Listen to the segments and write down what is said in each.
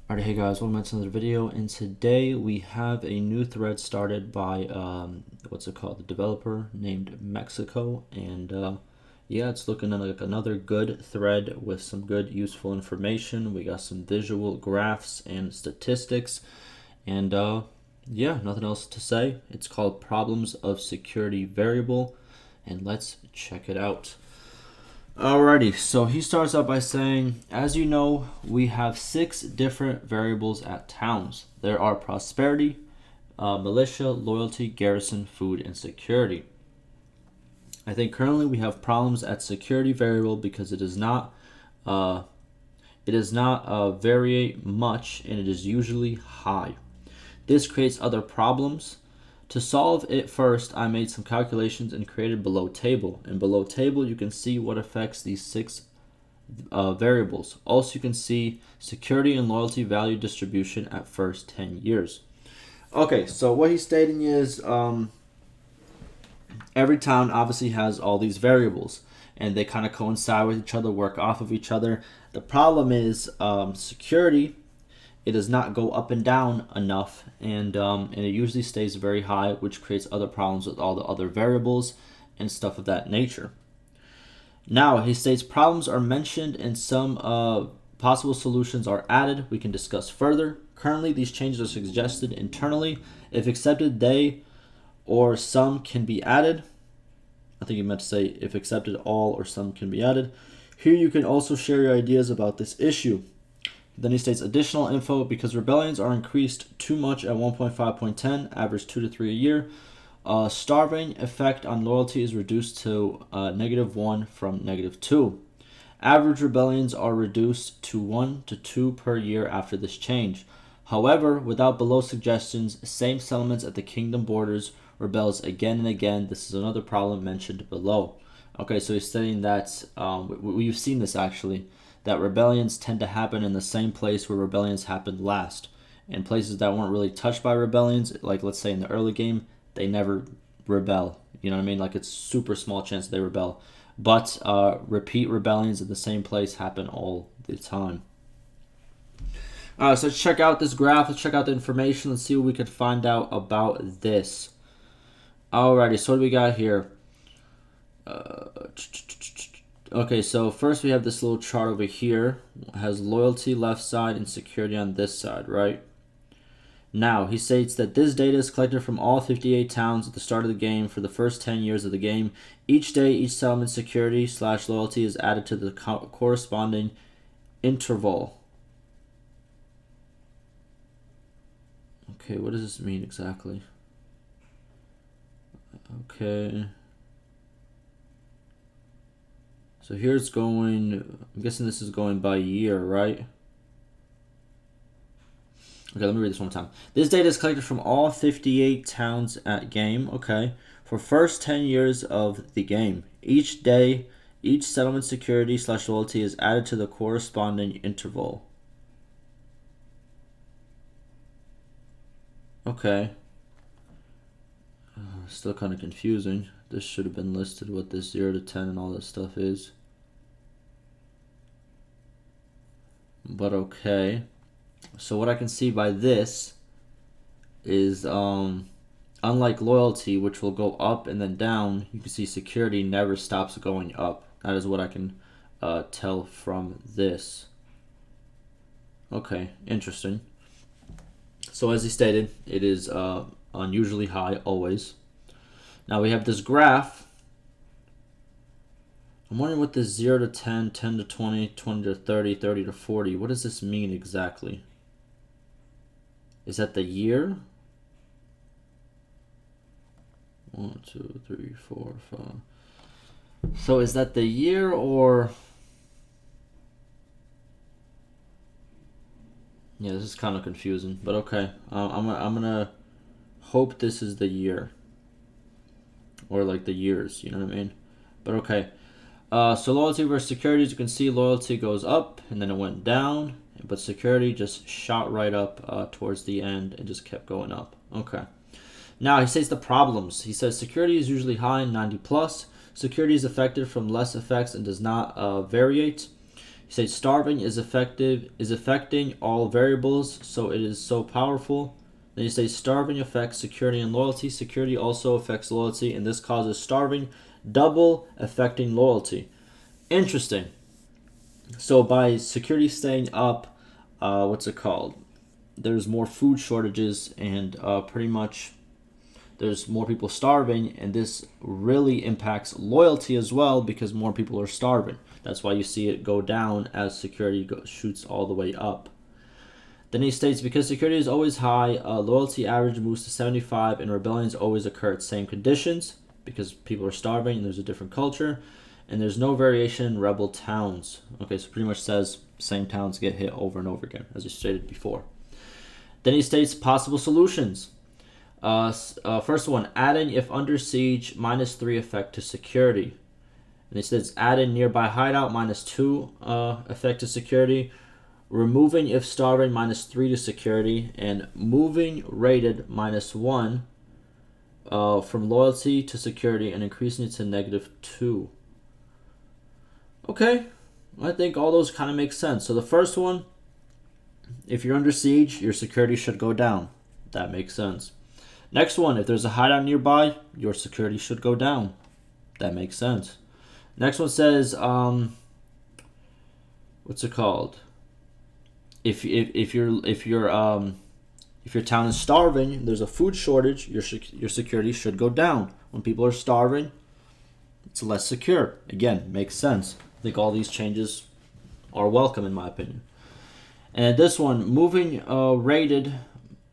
Alright, hey guys, welcome back to another video, and today we have a new thread started by, the developer named Mexico, and yeah, it's looking like another good thread with some good useful information. We got some visual graphs and statistics, and yeah, nothing else to say. It's called Problems of Security Variable, and let's check it out. Alrighty, so he starts out by saying, as you know, we have 6 different variables at towns. There are prosperity, militia, loyalty, garrison, food, and security. I think currently we have problems at security variable because it does not vary much, and it is usually high. This creates other problems. To solve it first, I made some calculations and created below table. And below table, you can see what affects these 6 variables. Also, you can see security and loyalty value distribution at first 10 years. Okay, so what he's stating is every town obviously has all these variables, and they kind of coincide with each other, work off of each other. The problem is security. It does not go up and down enough, and it usually stays very high, which creates other problems with all the other variables and stuff of that nature. Now, he states problems are mentioned and some possible solutions are added. We can discuss further. Currently, these changes are suggested internally. If accepted, they or some can be added. I think he meant to say if accepted, all or some can be added. Here you can also share your ideas about this issue. Then he states additional info because rebellions are increased too much at 1.5.10, average 2 to 3 a year. Starving effect on loyalty is reduced to -1 from -2. Average rebellions are reduced to 1 to 2 per year after this change. However, without below suggestions, same settlements at the kingdom borders rebels again and again. This is another problem mentioned below. Okay, so he's saying that we've seen this actually, that rebellions tend to happen in the same place where rebellions happened last. In places that weren't really touched by rebellions, like let's say in the early game, they never rebel. You know what I mean? Like it's super small chance they rebel. But repeat rebellions in the same place happen all the time. So let's check out this graph. Let's check out the information. Let's see what we can find out about this. Alrighty, so what do we got here? Okay, so first we have this little chart over here. It has loyalty left side and security on this side, right? Now, he states that this data is collected from all 58 towns at the start of the game for the first 10 years of the game. Each day, each settlement security / loyalty is added to the corresponding interval. Okay, what does this mean exactly? Okay. So here it's going, I'm guessing this is going by year, right? Okay, let me read this one more time. This data is collected from all 58 towns at game, okay, for first 10 years of the game. Each day, each settlement security / loyalty is added to the corresponding interval. Okay. Still kind of confusing. This should have been listed what this 0 to 10 and all that stuff is. But okay. So what I can see by this is unlike loyalty, which will go up and then down, you can see security never stops going up. That is what I can tell from this. Okay, interesting. So as he stated, it is unusually high always. Now we have this graph. I'm wondering what this 0 to 10, 10 to 20, 20 to 30, 30 to 40, what does this mean exactly? Is that the year? 1, 2, 3, 4, 5. So is that the year or... Yeah, this is kind of confusing, but okay. I'm gonna hope this is the year. Or like the years, you know what I mean? But okay. So loyalty versus security, as you can see, loyalty goes up and then it went down, but security just shot right up towards the end and just kept going up. Okay. Now he says the problems. He says security is usually high, 90 plus. Security is affected from less effects and does not variate. You say starving is affecting all variables, so it is so powerful. Then you say starving affects security and loyalty. Security also affects loyalty, and this causes starving, double affecting loyalty. Interesting. So by security staying up, what's it called? There's more food shortages, and pretty much there's more people starving, and this really impacts loyalty as well because more people are starving. That's why you see it go down as security shoots all the way up. Then he states, because security is always high, loyalty average moves to 75, and rebellions always occur at same conditions because people are starving and there's a different culture, and there's no variation in rebel towns. Okay, so pretty much says same towns get hit over and over again, as I stated before. Then he states possible solutions. First one, adding if under siege, -3 effect to security. And it says add in nearby hideout, -2 effect to security. Removing if starving, -3 to security. And moving rated, -1 from loyalty to security and increasing it to -2. Okay, I think all those kind of make sense. So the first one, if you're under siege, your security should go down. That makes sense. Next one, if there's a hideout nearby, your security should go down. That makes sense. Next one says, what's it called? If your town is starving, there's a food shortage, your security should go down. When people are starving, it's less secure. Again, makes sense. I think all these changes are welcome in my opinion. And this one, moving rated.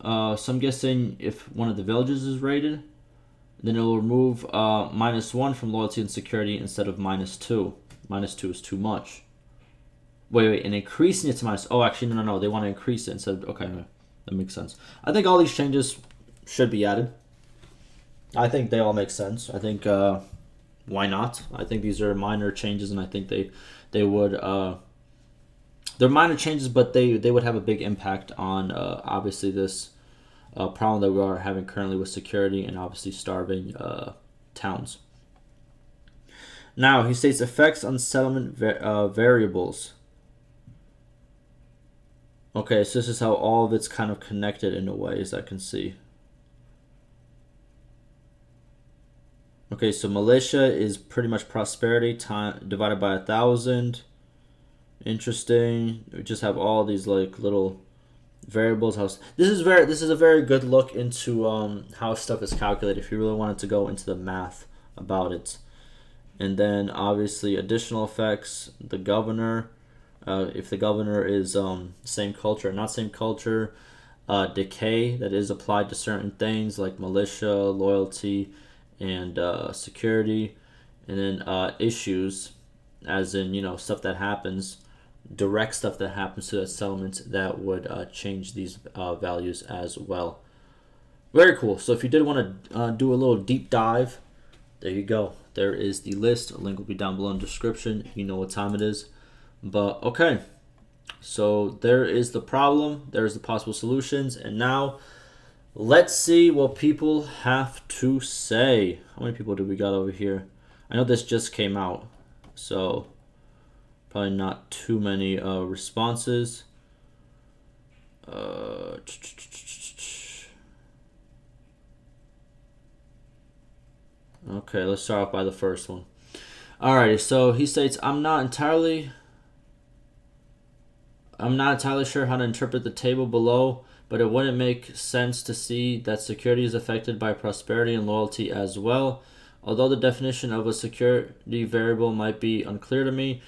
So I'm guessing if one of the villages is raided, then it will remove -1 from loyalty and security instead of -2. -2 is too much. Wait, and increasing it to minus. Oh, actually, no. They want to increase it instead. Okay, that makes sense. I think all these changes should be added. I think they all make sense. I think why not? I think these are minor changes, and I think they would. They're minor changes, but they would have a big impact on obviously this problem that we are having currently with security and obviously starving towns. Now, he states effects on settlement variables. Okay, so this is how all of it's kind of connected in a way, as I can see. Okay, so militia is pretty much prosperity time divided by 1,000. Interesting. We just have all these like little variables. This is a very good look into how stuff is calculated if you really wanted to go into the math about it. And then obviously additional effects, the governor, if the governor is same culture or not same culture, decay that is applied to certain things like militia, loyalty, and security, and then issues, as in stuff that happens, direct stuff that happens to that settlement that would change these values as well. Very cool. So if you did want to do a little deep dive, there you go. There is the list. A link will be down below in the description. You know what time it is. But okay, so there is the problem. There's the possible solutions. And now let's see what people have to say. How many people do we got over here? I know this just came out, so probably not too many responses. Okay, let's start off by the first one. Alrighty, so he states, I'm not entirely sure how to interpret the table below, but it wouldn't make sense to see that security is affected by prosperity and loyalty as well. Although the definition of a security variable might be unclear to me,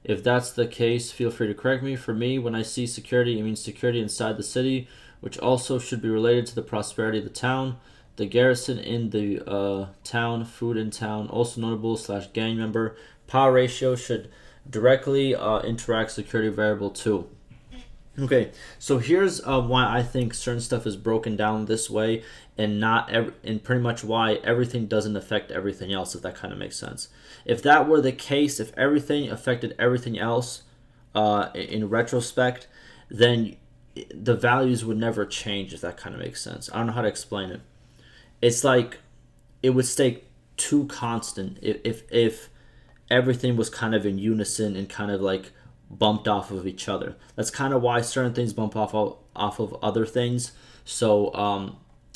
if that's the case, feel free to correct me. For me, when I see security, it means security inside the city, which also should be related to the prosperity of the town. The garrison in the town, food in town, also notable / gang member, power ratio should directly interact security variable too. Okay, so here's why I think certain stuff is broken down this way, and and pretty much why everything doesn't affect everything else, if that kind of makes sense. If that were the case, if everything affected everything else in retrospect, then the values would never change, if that kind of makes sense. I don't know how to explain it. It's like it would stay too constant if everything was kind of in unison and kind of like bumped off of each other. That's kind of why certain things bump off of other things. So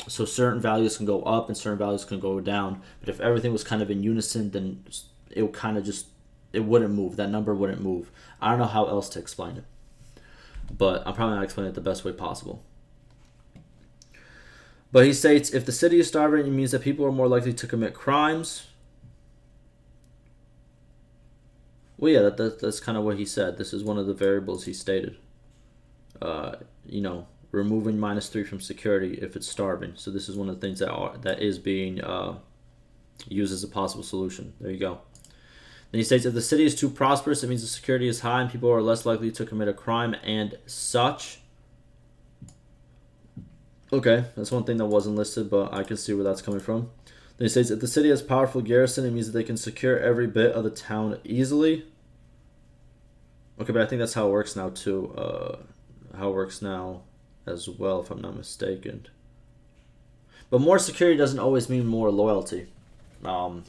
certain values can go up and certain values can go down. But if everything was kind of in unison, then it would kind of just, it wouldn't move. That number wouldn't move. I don't know how else to explain it, but I'm probably not explaining it the best way possible. But he states, if the city is starving, it means that people are more likely to commit crimes. Well, yeah, that's kind of what he said. This is one of the variables he stated. Removing -3 from security if it's starving. So this is one of the things that is being used as a possible solution. There you go. Then he states, if the city is too prosperous, it means the security is high and people are less likely to commit a crime and such. Okay, that's one thing that wasn't listed, but I can see where that's coming from. Then he states, if the city has powerful garrison, it means that they can secure every bit of the town easily. Okay, but I think that's how it works now too. How it works now as well, if I'm not mistaken. But more security doesn't always mean more loyalty.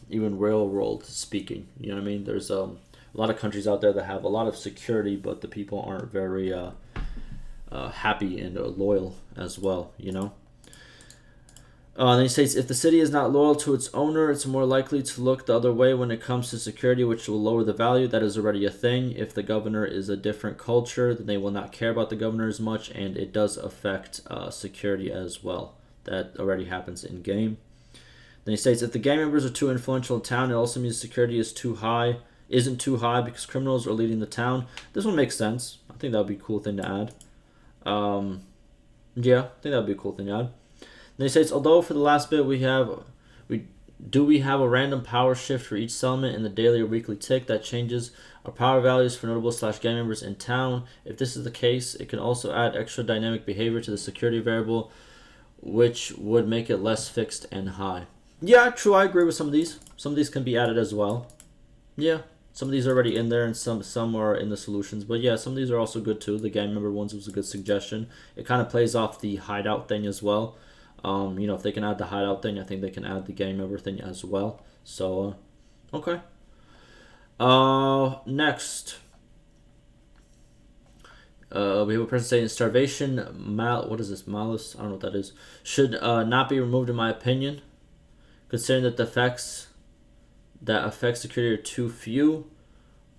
Even real world speaking, you know what I mean? There's a lot of countries out there that have a lot of security, but the people aren't very happy and loyal as well, you know? Then he states, if the city is not loyal to its owner, it's more likely to look the other way when it comes to security, which will lower the value. That is already a thing. If the governor is a different culture, then they will not care about the governor as much, and it does affect security as well. That already happens in game. Then he states, if the gang members are too influential in town, it also means security isn't too high because criminals are leading the town. This one makes sense. I think that would be a cool thing to add. Yeah, I think that would be a cool thing to add. Then he states, although for the last bit we have a random power shift for each settlement in the daily or weekly tick that changes our power values for notable / gang members in town. If this is the case, it can also add extra dynamic behavior to the security variable, which would make it less fixed and high. Yeah, true, I agree with some of these. Some of these can be added as well. Yeah, some of these are already in there and some are in the solutions. But yeah, some of these are also good too. The gang member ones was a good suggestion. It kind of plays off the hideout thing as well. If they can add the hideout thing, I think they can add the gang member thing as well. So, okay. Next. We have a person saying starvation, what is this, malice? I don't know what that is. Should not be removed in my opinion, considering that the effects that affect security are too few.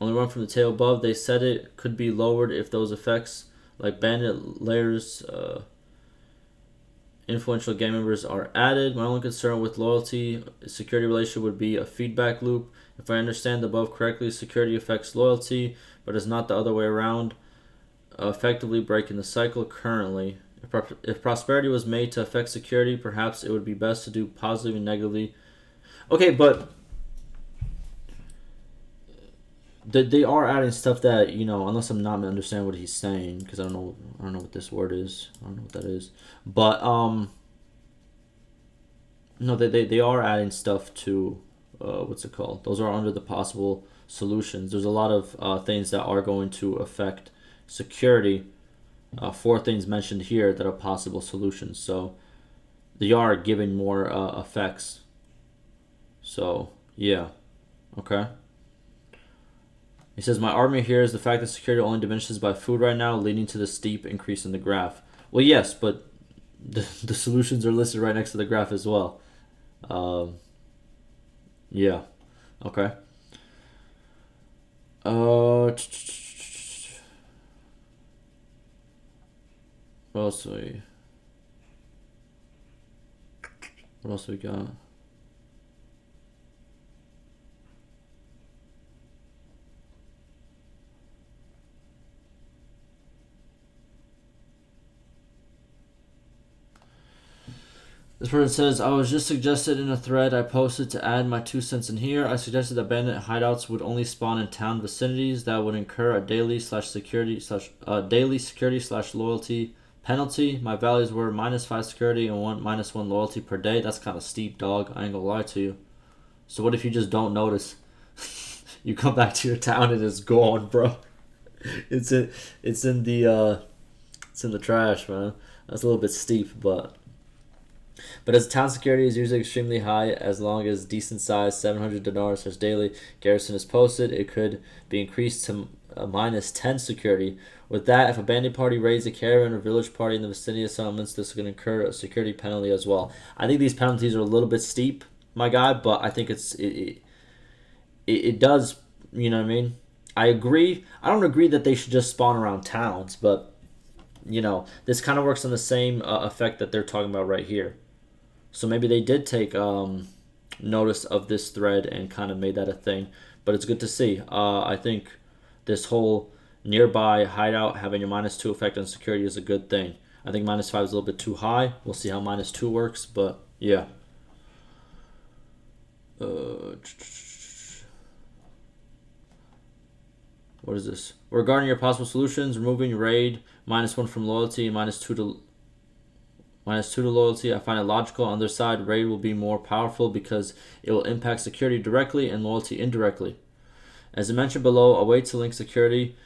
Only one from the table above. They said it could be lowered if those effects, like bandit layers, influential gang members are added. My only concern with loyalty security relationship would be a feedback loop. If I understand the above correctly, security affects loyalty, but is not the other way around, effectively breaking the cycle currently. If prosperity was made to affect security, perhaps it would be best to do positively and negatively. Okay, but they are adding stuff that, unless I'm not understanding what he's saying, because I don't know what this word is. I don't know what that is. But no, they are adding stuff to what's it called? Those are under the possible solutions. There's a lot of things that are going to affect security. 4 things mentioned here that are possible solutions. So they are giving more effects. So yeah, okay. He says, my argument here is the fact that security only diminishes by food right now, leading to the steep increase in the graph. Well, yes, but the solutions are listed right next to the graph as well. Yeah. Okay. What else we got? This person says, I was just suggested in a thread I posted to add my 2 cents in here. I suggested that bandit hideouts would only spawn in town vicinities that would incur a daily security / loyalty penalty. My values were -5 security and -1 loyalty per day. That's kind of steep, dog. I ain't gonna lie to you. So what if you just don't notice? You come back to your town and it's gone, bro. It's in the trash, man. That's a little bit steep, but as town security is usually extremely high, as long as decent size 700 dinars daily garrison is posted, it could be increased to a minus 10 security. With that, if a bandit party raids a caravan or village party in the vicinity of settlements, this is going to incur a security penalty as well. I think these penalties are a little bit steep, my guy, but I think it does, you know what I mean? I agree. I don't agree that they should just spawn around towns, but, you know, this kind of works on the same effect that they're talking about right here. So maybe they did take notice of this thread and kind of made that a thing. But it's good to see. I think this whole nearby hideout having a -2 effect on security is a good thing. I think -5 is a little bit too high. We'll see how -2 works, but yeah. What is this? Regarding your possible solutions, removing raid, -1 from loyalty, and -2 to loyalty. I find it logical. On their side, raid will be more powerful because it will impact security directly and loyalty indirectly. As I mentioned below, a way to link security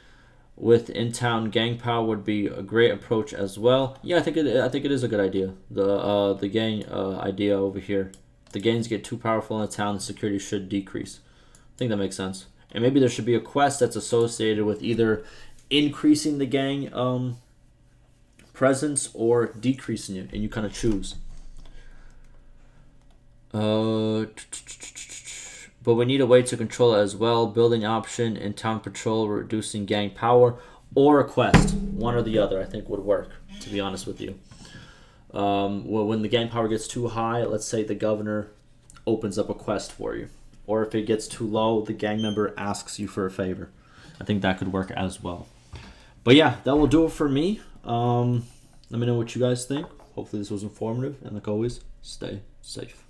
with in-town gang power would be a great approach as well. Yeah, I think it is a good idea. The gang idea over here. If the gangs get too powerful in a town, the security should decrease. I think that makes sense. And maybe there should be a quest that's associated with either increasing the gang presence or decreasing it, and you kind of choose. But we need a way to control it as well. Building option in town patrol, reducing gang power, or a quest. One or the other, I think, would work, to be honest with you. Well, when the gang power gets too high, let's say the governor opens up a quest for you. Or if it gets too low, the gang member asks you for a favor. I think that could work as well. But yeah, that will do it for me. Let me know what you guys think. Hopefully this was informative. And like always, stay safe.